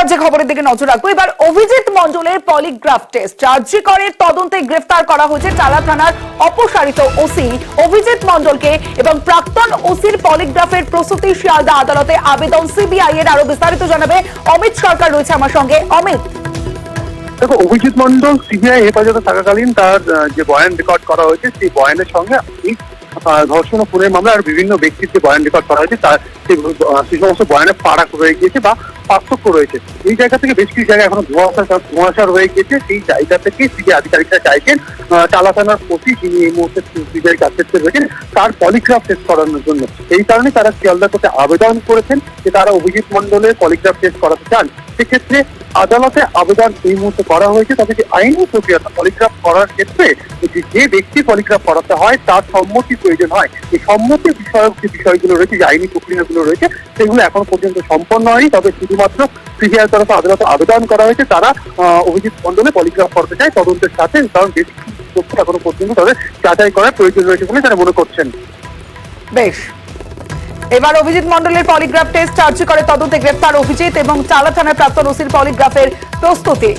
রাজ্যে খবরের দিকে নজর রাখবো। এবার অভিজিৎ মণ্ডলের পলিগ্রাফ টেস্ট রাজ্যকরের তদন্তে গ্রেফতার করা হয়েছে চালা থানার অপসারিত ওসি অভিজিৎ মণ্ডলকে এবং প্রাক্তন ওসির পলিগ্রাফের প্রস্তুতি শিয়ালদা আদালতে আবেদন সিবিআই এর। আরো বিস্তারিত জানাবে অমিত সরকার রয়েছে আমার সঙ্গে। অমিত, দেখো, অভিজিৎ মণ্ডল সিবিআই হেফাজতে থাকাকালীন তার যে বয়ান রেকর্ড করা হয়েছে সেই বয়ানের সঙ্গে ধর্ষণ ও খুনের মামলা আর বিভিন্ন ব্যক্তির যে বয়ান রেকর্ড করা হয়েছে তার সেই সমস্ত বয়ানে ফারাক রয়ে গিয়েছে বা পার্থক্য রয়েছে। এই জায়গা থেকে বেশ কিছু জায়গায় এখনো ধোঁয়াশা রয়ে গিয়েছে। সেই জায়গা থেকে সিবিআই আধিকারিকরা চাইছেন টালা থানার ওসি, যিনি এই মুহূর্তে সিবিআই কাছে রয়েছেন, তার পলিগ্রাফ টেস্ট করানোর জন্য। এই কারণে তারা শিয়ালদা কোর্টে আবেদন করেছেন যে তারা অভিজিৎ মণ্ডলের পলিগ্রাফ টেস্ট করাতে চান। সেক্ষেত্রে আদালতে আবেদন এই মুহূর্তে করা হয়েছে। তবে যে আইনি প্রক্রিয়া পলিগ্রাফ করার ক্ষেত্রে যে ব্যক্তি পলিগ্রাফ করাতে হয় তার সম্মতি প্রয়োজন হয়। এই সম্মতি বিষয়ক যে বিষয়গুলো রয়েছে, যে আইনি প্রক্রিয়াগুলো রয়েছে, সেগুলো এখনো পর্যন্ত সম্পন্ন হয়নি। তবে শুধুমাত্র সিবিআই তরফে আদালতে আবেদন করা হয়েছে, তারা অভিজিৎ মণ্ডলে পলিগ্রাফ করতে চায় তদন্তের সাথে, কারণ বেশ কিছু তথ্য এখনো পর্যন্ত তাদের যাচাই করার প্রয়োজন রয়েছে বলে তারা মনে করছেন। বেশ, এবার অভিজিৎ মণ্ডলের পলিগ্রাফ টেস্ট রাজ্যকরের তদন্তে গ্রেফতার অভিজিৎ এবং চালা থানার প্রাক্তন ওসির পলিগ্রাফের প্রস্তুতি।